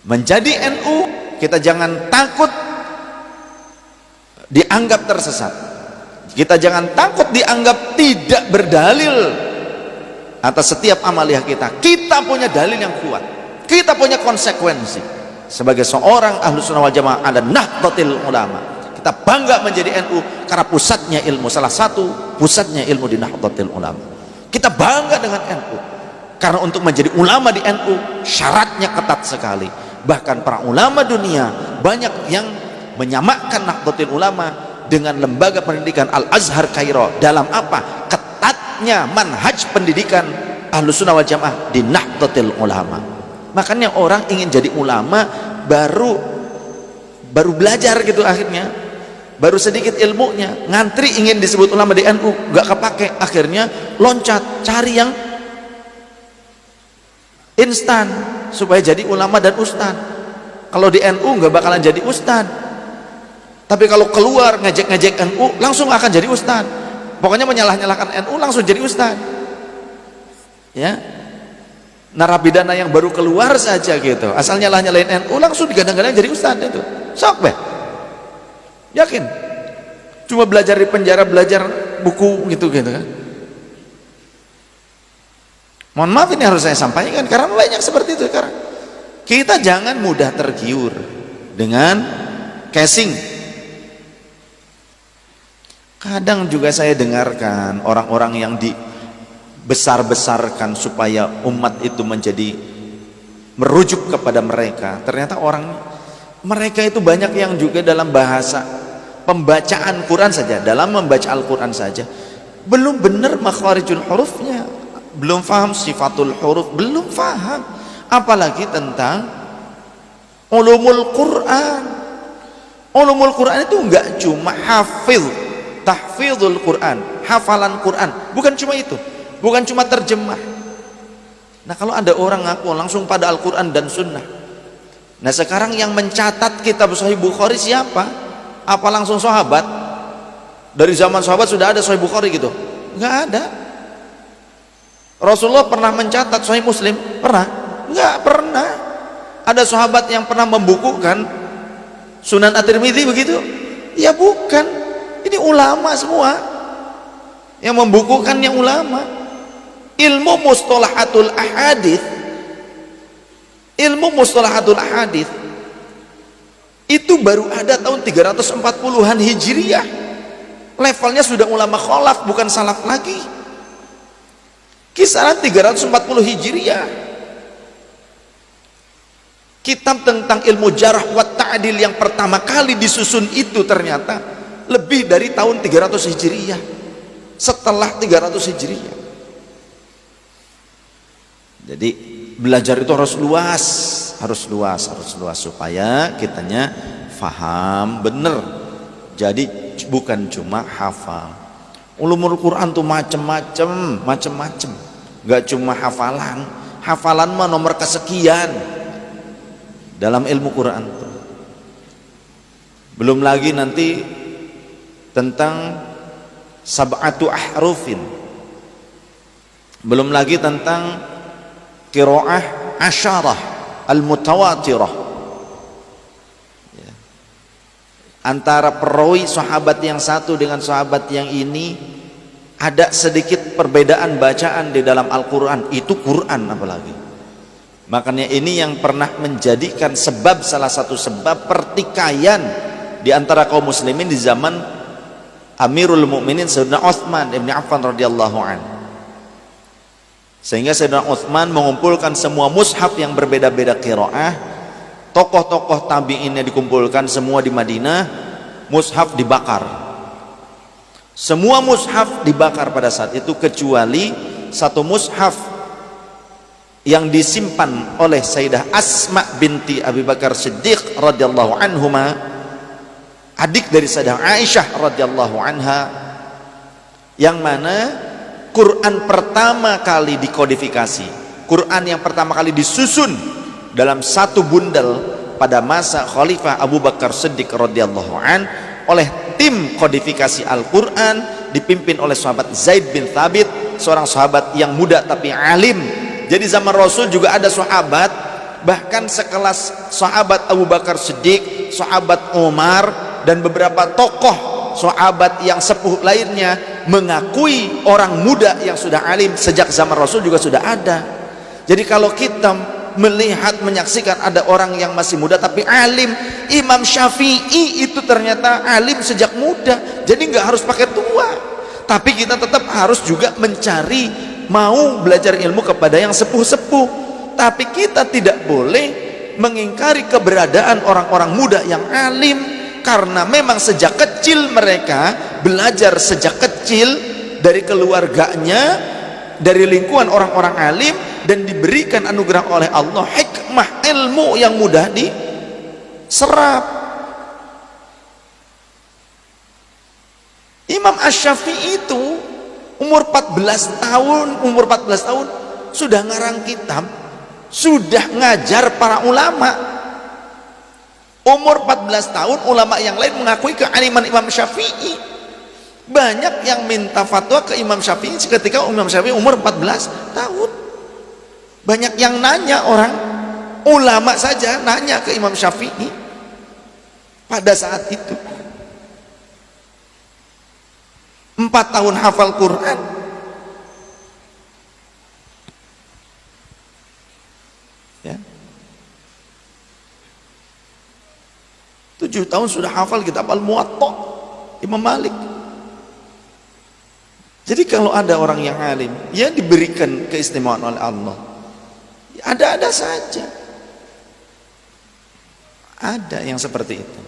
Menjadi NU, kita jangan takut dianggap tersesat, kita jangan takut dianggap tidak berdalil atas setiap amaliyah kita. Kita punya dalil yang kuat, kita punya konsekuensi sebagai seorang Ahlus Sunnah wal Jamaah ada Nahdlatul Ulama. Kita bangga menjadi NU karena pusatnya ilmu, salah satu pusatnya ilmu di Nahdlatul Ulama. Kita bangga dengan NU karena untuk menjadi ulama di NU syaratnya ketat sekali. Bahkan para ulama dunia banyak yang menyamakan Nahdlatul Ulama dengan lembaga pendidikan Al-Azhar Kairo. Dalam apa? Ketatnya manhaj pendidikan Ahlus Sunnah wal Jamaah di Nahdlatul Ulama. Makanya orang ingin jadi ulama baru belajar gitu, akhirnya baru sedikit ilmunya, ngantri ingin disebut ulama di NU gak kepake, akhirnya loncat cari yang instan supaya jadi ulama dan ustad. Kalau di NU nggak bakalan jadi ustad, tapi kalau keluar ngejek-ngejek NU langsung akan jadi ustad. Pokoknya menyalah-nyalahkan NU langsung jadi ustad, ya. Narapidana yang baru keluar saja gitu, asal nyalah-nyalahin NU langsung digadang-gadang jadi ustad itu. Sok be, yakin? Cuma belajar di penjara, belajar buku gitu kan. Mohon maaf, ini harus saya sampaikan karena banyak seperti itu sekarang. Kita jangan mudah tergiur dengan casing. Kadang juga saya dengarkan orang-orang yang dibesar-besarkan supaya umat itu menjadi merujuk kepada mereka. Ternyata mereka itu banyak yang juga dalam bahasa pembacaan Quran saja, dalam membaca Al-Quran saja belum benar makharijul hurufnya, belum paham sifatul huruf, belum paham, apalagi tentang ulumul Quran. Ulumul Quran itu enggak cuma tahfizul Quran, hafalan Quran, bukan cuma itu, bukan cuma terjemah. Nah, kalau ada orang ngaku langsung pada Al-Quran dan Sunnah. Nah, sekarang yang mencatat kitab Sahih Bukhari siapa? Apa langsung sahabat? Dari zaman sahabat sudah ada Sahih Bukhari gitu? Enggak ada. Rasulullah pernah mencatat Sahih Muslim? Pernah? Enggak pernah. Ada sahabat yang pernah membukukan Sunan At-Tirmidzi begitu? Ya bukan. Ini ulama semua yang membukukan, yang ulama. Ilmu mustalahatul ahadits, ilmu mustalahatul ahadits itu baru ada tahun 340-an Hijriyah. Levelnya sudah ulama kholaf, bukan salaf lagi. Kisaran 340 Hijriyah. Kitab tentang ilmu jarah wa ta'dil yang pertama kali disusun itu ternyata lebih dari tahun 300 Hijriyah. Setelah 300 Hijriyah. Jadi belajar itu harus luas supaya kitanya faham bener. Jadi bukan cuma hafal. Ulumul Quran tuh macem-macem. Gak cuma hafalan mah nomor kesekian dalam ilmu Quran. Belum lagi nanti tentang sab'atu ahrufin, belum lagi tentang qiraah asyarah al-mutawatirah, ya. Antara perawi sahabat yang satu dengan sahabat yang ini ada sedikit perbedaan bacaan di dalam Al-Quran, itu Quran apalagi. Makanya ini yang pernah menjadikan salah satu sebab pertikaian di antara kaum muslimin di zaman Amirul Mukminin Sayyidina Utsman ibn Affan radhiyallahu anhu. Sehingga Sayyidina Utsman mengumpulkan semua mushaf yang berbeda-beda qiraah, tokoh-tokoh tabi'innya dikumpulkan semua di Madinah, mushaf dibakar. Semua mushaf dibakar pada saat itu kecuali satu mushaf yang disimpan oleh Sayyidah Asma binti Abi Bakar Siddiq radhiyallahu anhuma, adik dari Sayyidah Aisyah radhiyallahu anha, yang mana Quran pertama kali dikodifikasi, Quran yang pertama kali disusun dalam satu bundel pada masa Khalifah Abu Bakar Siddiq radhiyallahu an oleh tim kodifikasi Al-Quran dipimpin oleh sahabat Zaid bin Thabit, seorang sahabat yang muda tapi alim. Jadi zaman Rasul juga ada sahabat bahkan sekelas sahabat Abu Bakar Siddiq, sahabat Umar, dan beberapa tokoh sahabat yang sepuh lainnya mengakui orang muda yang sudah alim sejak zaman Rasul juga sudah ada. Jadi kalau kita melihat, menyaksikan ada orang yang masih muda tapi alim, Imam Syafi'i itu ternyata alim sejak muda, jadi nggak harus pakai tua, tapi kita tetap harus juga mencari, mau belajar ilmu kepada yang sepuh-sepuh. Tapi kita tidak boleh mengingkari keberadaan orang-orang muda yang alim, karena memang sejak kecil mereka belajar sejak kecil dari keluarganya, dari lingkungan orang-orang alim, dan diberikan anugerah oleh Allah hikmah ilmu yang mudah diserap. Imam Asy-Syafi'i itu umur 14 tahun sudah ngarang kitab, sudah ngajar para ulama. Umur 14 tahun ulama yang lain mengakui kealiman Imam Syafi'i. Banyak yang minta fatwa ke Imam Syafi'i ketika Imam Syafi'i umur 14 tahun. Banyak yang nanya, orang ulama saja nanya ke Imam Syafi'i pada saat itu. 4 tahun hafal Quran. Ya. 7 tahun sudah hafal kitab Al-Muwatta Imam Malik. Jadi kalau ada orang yang alim, ya diberikan keistimewaan oleh Allah. Ada-ada saja. Ada yang seperti itu.